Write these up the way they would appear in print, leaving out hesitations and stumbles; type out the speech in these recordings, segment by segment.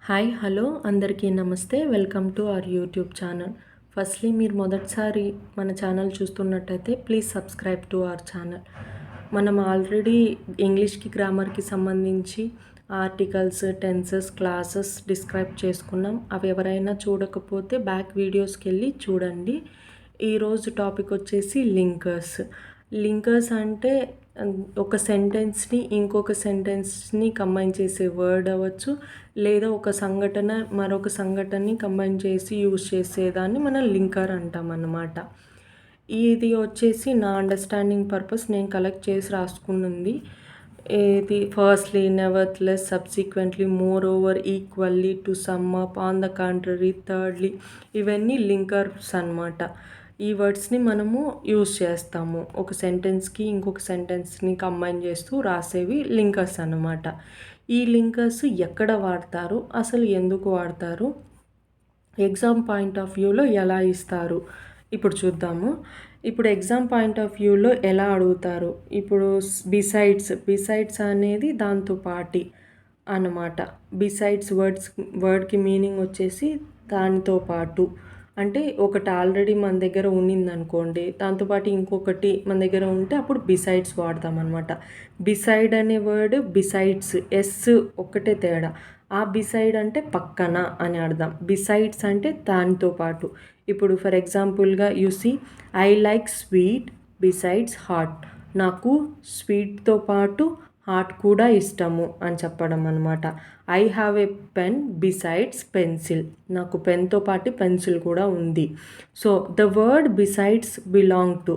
Hi hello అందరికీ నమస్తే. Welcome to our YouTube channel. Firstly మీరు మొదటిసారి మన ఛానల్ చూస్తున్నట్టయితే please subscribe to our channel. మనం ఆల్రెడీ ఇంగ్లీష్కి గ్రామర్కి సంబంధించి ఆర్టికల్స్, టెన్సెస్, క్లాసెస్ డిస్క్రైబ్ చేసుకున్నాం. అవి ఎవరైనా చూడకపోతే బ్యాక్ వీడియోస్కి వెళ్ళి చూడండి. ఈరోజు టాపిక్ వచ్చేసి లింకర్స్. లింకర్స్ అంటే ఒక సెంటెన్స్ని ఇంకొక సెంటెన్స్ని కంబైన్ చేసే వర్డ్ అవ్వచ్చు, లేదా ఒక సంఘటన మరొక సంఘటనని కంబైన్ చేసి యూజ్ చేసేదాన్ని మనం లింకర్ అంటాం అన్నమాట. ఇది వచ్చేసి నా అండర్స్టాండింగ్ పర్పస్ నేను కలెక్ట్ చేసి రాసుకున్నది. ఇది firstly, నెవర్త్లెస్, subsequently, more over, equally, to sum up, on the contrary, thirdly, ఇవన్నీ లింకర్స్ అన్నమాట. ఈ వర్డ్స్ని మనము యూజ్ చేస్తాము ఒక సెంటెన్స్కి ఇంకొక సెంటెన్స్ని కంబైన్ చేస్తూ రాసేవి లింకర్స్ అన్నమాట. ఈ లింకర్స్ ఎక్కడ వాడతారు, అసలు ఎందుకు వాడతారు, ఎగ్జామ్ పాయింట్ ఆఫ్ వ్యూలో ఎలా ఇస్తారు ఇప్పుడు చూద్దాము. ఇప్పుడు ఎగ్జామ్ పాయింట్ ఆఫ్ వ్యూలో ఎలా అడుగుతారు, ఇప్పుడు బిసైడ్స్ అనేది దాంతో పాటి అన్నమాట. బిసైడ్స్ వర్డ్కి మీనింగ్ వచ్చేసి దానితో పాటు. అంటే ఒకటి ఆల్రెడీ మన దగ్గర ఉన్నిందనుకోండి, దాంతోపాటు ఇంకొకటి మన దగ్గర ఉంటే అప్పుడు బిసైడ్స్ వాడతాం అనమాట. బిసైడ్ అనే వర్డ్ బిసైడ్స్, ఎస్ ఒక్కటే తేడా. ఆ బిసైడ్ అంటే పక్కన అని అర్థం, బిసైడ్స్ అంటే దానితో పాటు. ఇప్పుడు ఫర్ ఎగ్జాంపుల్గా you see, I like sweet besides hot. నాకు స్వీట్తో పాటు హాట్ కూడా ఇష్టము అని చెప్పడం అనమాట. I have a pen besides pencil. నాకు పెన్తో పాటు పెన్సిల్ కూడా ఉంది. So the word besides belong to.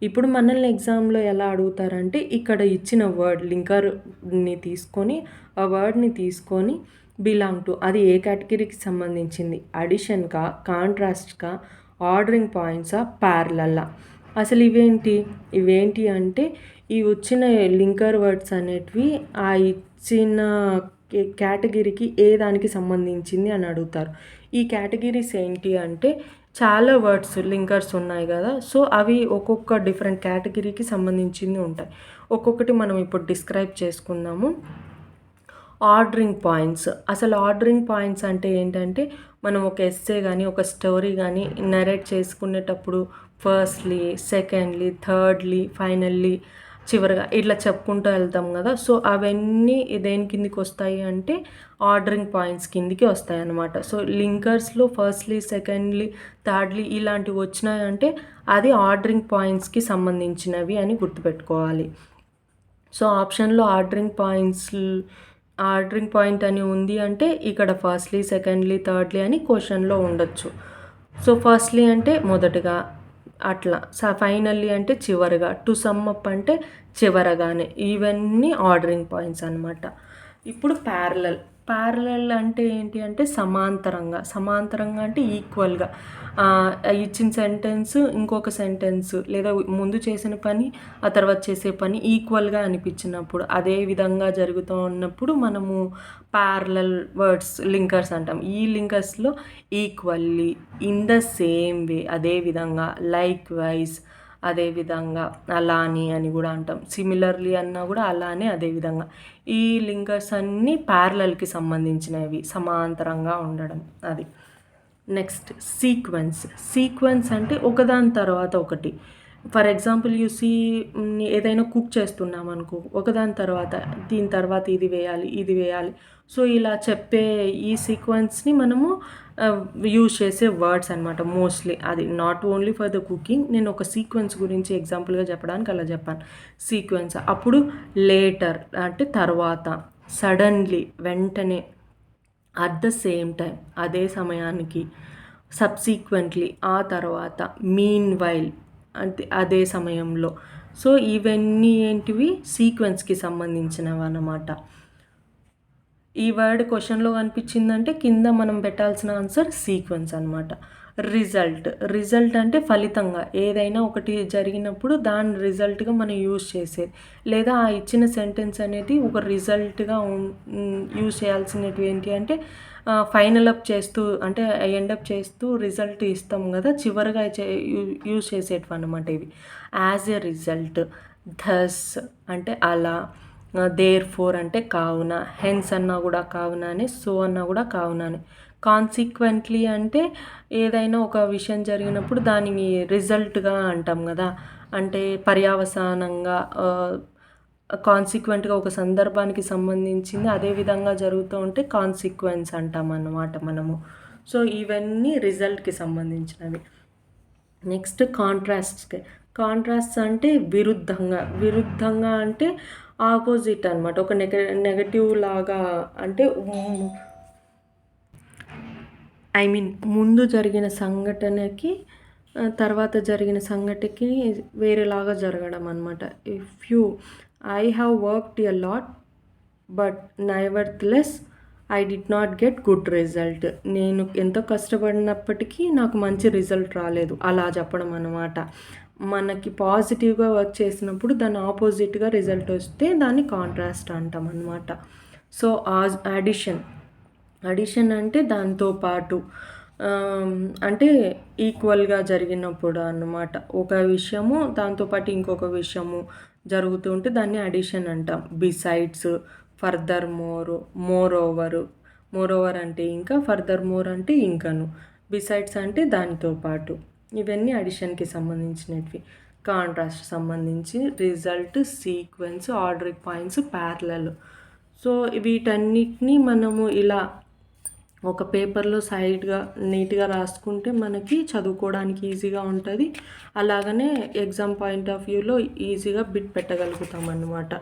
ఇప్పుడు మనల్ని ఎగ్జామ్లో ఎలా అడుగుతారంటే, ఇక్కడ ఇచ్చిన వర్డ్ లింకర్ని తీసుకొని, ఆ వర్డ్ని తీసుకొని బిలాంగ్ టు, అది ఏ కేటగిరీకి సంబంధించింది, అడిషన్కా, కాంట్రాస్ట్కా, ఆర్డరింగ్ పాయింట్సా, ప్యారలల్లా. అసలు ఇవేంటి అంటే ఈ వచ్చిన లింకర్ వర్డ్స్ అనేటివి ఆ ఇచ్చిన కేటగిరీకి ఏ దానికి సంబంధించింది అని అడుగుతారు. ఈ కేటగిరీస్ ఏంటి అంటే చాలా వర్డ్స్ లింకర్స్ ఉన్నాయి కదా, సో అవి ఒక్కొక్క డిఫరెంట్ కేటగిరీకి సంబంధించింది ఉంటాయి. ఒక్కొక్కటి మనం ఇప్పుడు డిస్క్రైబ్ చేసుకుందాము. Ordering points. అసలు ఆర్డరింగ్ పాయింట్స్ అంటే ఏంటంటే, మనం ఒక ఎస్సే కానీ ఒక స్టోరీ కానీ నరేట్ చేసుకునేటప్పుడు ఫస్ట్లీ, సెకండ్లీ, థర్డ్లీ, ఫైనల్లీ, చివరిగా ఇట్లా చెప్పుకుంటూ వెళ్తాం కదా. సో అవన్నీ దేని కిందికి వస్తాయి అంటే ఆర్డరింగ్ పాయింట్స్ కిందికి వస్తాయి అన్నమాట. సో లింకర్స్లో ఫస్ట్లీ, సెకండ్లీ, థర్డ్లీ ఇలాంటివి వచ్చినాయంటే అది ఆర్డరింగ్ పాయింట్స్కి సంబంధించినవి అని గుర్తుపెట్టుకోవాలి. సో ఆప్షన్లో ఆర్డరింగ్ పాయింట్ అని ఉంది అంటే ఇక్కడ ఫస్ట్లీ, సెకండ్లీ, థర్డ్లీ అని క్వశ్చన్లో ఉండొచ్చు. సో ఫస్ట్లీ అంటే మొదటగా అట్లా, ఫైనల్లీ అంటే చివరిగా, టు సమ్ అప్ అంటే చివరగానే. ఇవన్నీ ఆర్డరింగ్ పాయింట్స్ అనమాట. ఇప్పుడు ప్యారలల్ అంటే ఏంటి అంటే సమాంతరంగా అంటే ఈక్వల్గా ఇచ్చిన సెంటెన్స్ ఇంకొక సెంటెన్స్ లేదా ముందు చేసిన పని ఆ తర్వాత చేసే పని ఈక్వల్గా అనిపించినప్పుడు, అదే విధంగా జరుగుతూ ఉన్నప్పుడు మనము ప్యారలల్ వర్డ్స్ లింకర్స్ అంటాం. ఈ లింకర్స్లో equally, in the same way అదే విధంగా, లైక్ వైజ్ అదేవిధంగా, అలాని అని కూడా అంటాం. సిమిలర్లీ అన్నా కూడా అలానే అదేవిధంగా. ఈ లింకర్స్ అన్నీ ప్యారలల్కి సంబంధించినవి, సమాంతరంగా ఉండడం అది. నెక్స్ట్ సీక్వెన్స్ అంటే ఒకదాని తర్వాత ఒకటి. ఫర్ ఎగ్జాంపుల్ ఏదైనా కుక్ చేస్తున్నాం అనుకో, ఒకదాని తర్వాత దీని తర్వాత ఇది వేయాలి. సో ఇలా చెప్పే ఈ సీక్వెన్స్ని మనము యూజ్ చేసే వర్డ్స్ అనమాట మోస్ట్లీ. అది not only for the cooking, నేను ఒక సీక్వెన్స్ గురించి ఎగ్జాంపుల్గా చెప్పడానికి అలా చెప్పాను. సీక్వెన్స్ అప్పుడు లేటర్ అంటే తర్వాత, సడన్లీ వెంటనే, అట్ ద సేమ్ టైం అదే సమయానికి, సబ్సీక్వెంట్లీ ఆ తర్వాత, మీన్ వైల్ అంటే అదే సమయంలో. సో ఇవన్నీ ఏంటివి సీక్వెన్స్కి సంబంధించినవి అన్నమాట. ఈ వర్డ్ క్వశ్చన్లో కనిపించిందంటే కింద మనం పెట్టాల్సిన ఆన్సర్ సీక్వెన్స్ అనమాట. రిజల్ట్ అంటే ఫలితంగా ఏదైనా ఒకటి జరిగినప్పుడు దాని రిజల్ట్గా మనం యూజ్ చేసేది, లేదా ఆ ఇచ్చిన సెంటెన్స్ అనేది ఒక రిజల్ట్గా యూజ్ చేయాల్సినవి ఏంటి అంటే ఫైనల్ అప్ చేస్తూ అంటే ఎండప్ చేస్తూ రిజల్ట్ ఇస్తాం కదా, చివరిగా యూజ్ చేసేటివి అన్నమాట ఇవి. యాజ్ ఎ రిజల్ట్, థస్ అంటే అలా, దేర్ ఫోర్ అంటే కావున, హెన్స్ అన్నా కూడా కావున అని, సో అన్నా కూడా కావున అని. కాన్సిక్వెంట్లీ అంటే ఏదైనా ఒక విషయం జరిగినప్పుడు దానిని రిజల్ట్గా అంటాం కదా, అంటే పర్యవసానంగా కాన్సిక్వెంట్గా ఒక సందర్భానికి సంబంధించింది అదే విధంగా జరుగుతూ ఉంటే కాన్సిక్వెన్స్ అంటాం అన్నమాట మనము. సో ఇవన్నీ రిజల్ట్కి సంబంధించినవి. నెక్స్ట్ కాంట్రాస్ట్ అంటే విరుద్ధంగా అంటే ఆపోజిట్ అనమాట. ఒక నెగటివ్ లాగా అంటే ముందు జరిగిన సంఘటనకి తర్వాత జరిగిన సంఘటనకి వేరేలాగా జరగడం అనమాట. I have worked a lot but nevertheless I did not get good result. నేను ఎంతో కష్టపడినప్పటికీ నాకు మంచి రిజల్ట్ రాలేదు, అలా చెప్పడం అన్నమాట. మనకి పాజిటివ్గా వర్క్ చేసినప్పుడు దాని ఆపోజిట్గా రిజల్ట్ వస్తే దాన్ని కాంట్రాస్ట్ అంటాం అన్నమాట. సో అడిషన్ అంటే దాంతోపాటు అంటే ఈక్వల్గా జరిగినప్పుడు అన్నమాట. ఒక విషయము దాంతోపాటు ఇంకొక విషయము జరుగుతూ ఉంటే దాన్ని అడిషన్ అంటాం. బిసైడ్స్, ఫర్దర్ మోర్ ఓవర్ అంటే ఇంకా, ఫర్దర్ మోర్ అంటే ఇంకను, బిసైడ్స్ అంటే దానితో పాటు. ఇవన్నీ అడిషన్కి సంబంధించినవి. కాంట్రాస్ట్ సంబంధించి result, sequence, ordering points, parallel. So వీటన్నిటిని మనము ఇలా ఒక పేపర్లో సైడ్గా నీట్గా రాసుకుంటే మనకి చదువుకోవడానికి ఈజీగా ఉంటుంది. అలాగనే ఎగ్జామ్ పాయింట్ ఆఫ్ వ్యూలో ఈజీగా బిట్ పెట్టగలుగుతాం అన్నమాట.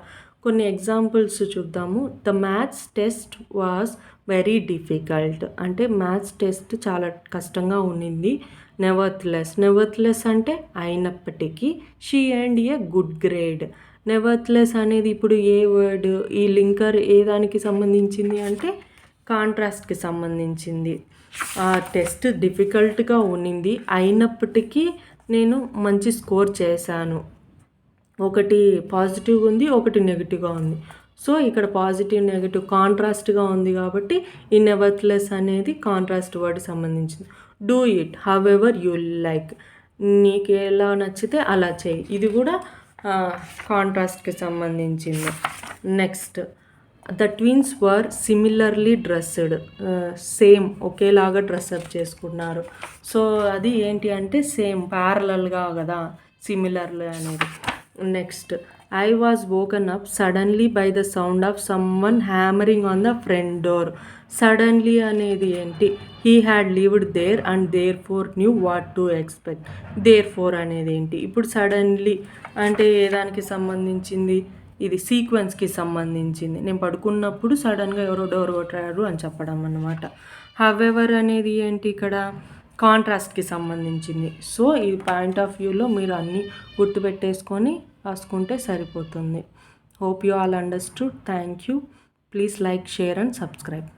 కొన్ని ఎగ్జాంపుల్స్ చూద్దాము. The maths test was very difficult అంటే మ్యాథ్స్ టెస్ట్ చాలా కష్టంగా ఉన్నింది. నెవర్త్లెస్ అంటే అయినప్పటికీ. She earned a good grade. నెవర్త్లెస్ అనేది ఇప్పుడు ఏ వర్డ్, ఈ లింకర్ ఏ దానికి సంబంధించింది అంటే కాంట్రాస్ట్కి సంబంధించింది. ఆ టెస్ట్ డిఫికల్ట్గా ఉన్నింది, అయినప్పటికీ నేను మంచి స్కోర్ చేశాను. ఒకటి పాజిటివ్గా ఉంది, ఒకటి నెగిటివ్గా ఉంది. సో ఇక్కడ పాజిటివ్ నెగిటివ్ కాంట్రాస్ట్గా ఉంది కాబట్టి ఈ నెవర్త్లెస్ అనేది కాంట్రాస్ట్ వర్డ్ సంబంధించింది. Do it however you like. నీకు ఎలా నచ్చితే అలా చేయి. ఇది కూడా కాంట్రాస్ట్కి సంబంధించింది. Next, the twins were similarly dressed. Same ఒకేలాగా డ్రెస్అప్ చేసుకున్నారు. సో అది ఏంటి అంటే సేమ్, ప్యారలల్గా కదా సిమిలర్లీ అనేది. Next, I was woken up suddenly by the sound of someone hammering on the front door. Suddenly అనేది ఏంటి? He had lived there and therefore knew what to expect. There four అనేది ఏంటి? ఇప్పుడు suddenly అంటే ఏ దానికి సంబంధించింది? ఇది సీక్వెన్స్కి సంబంధించింది. నేను పడుకున్నప్పుడు సడన్గా ఎవరో డోర్ కొట్టారు అని చెప్పడం అన్నమాట. హవెవర్ అనేది ఏంటి? ఇక్కడ కాంట్రాస్ట్కి సంబంధించింది. సో ఈ పాయింట్ ఆఫ్ వ్యూలో మీరు అన్నీ గుర్తుపెట్టేసుకొని రాసుకుంటే సరిపోతుంది. Hope you all understood. Thank you. Please like, share and subscribe.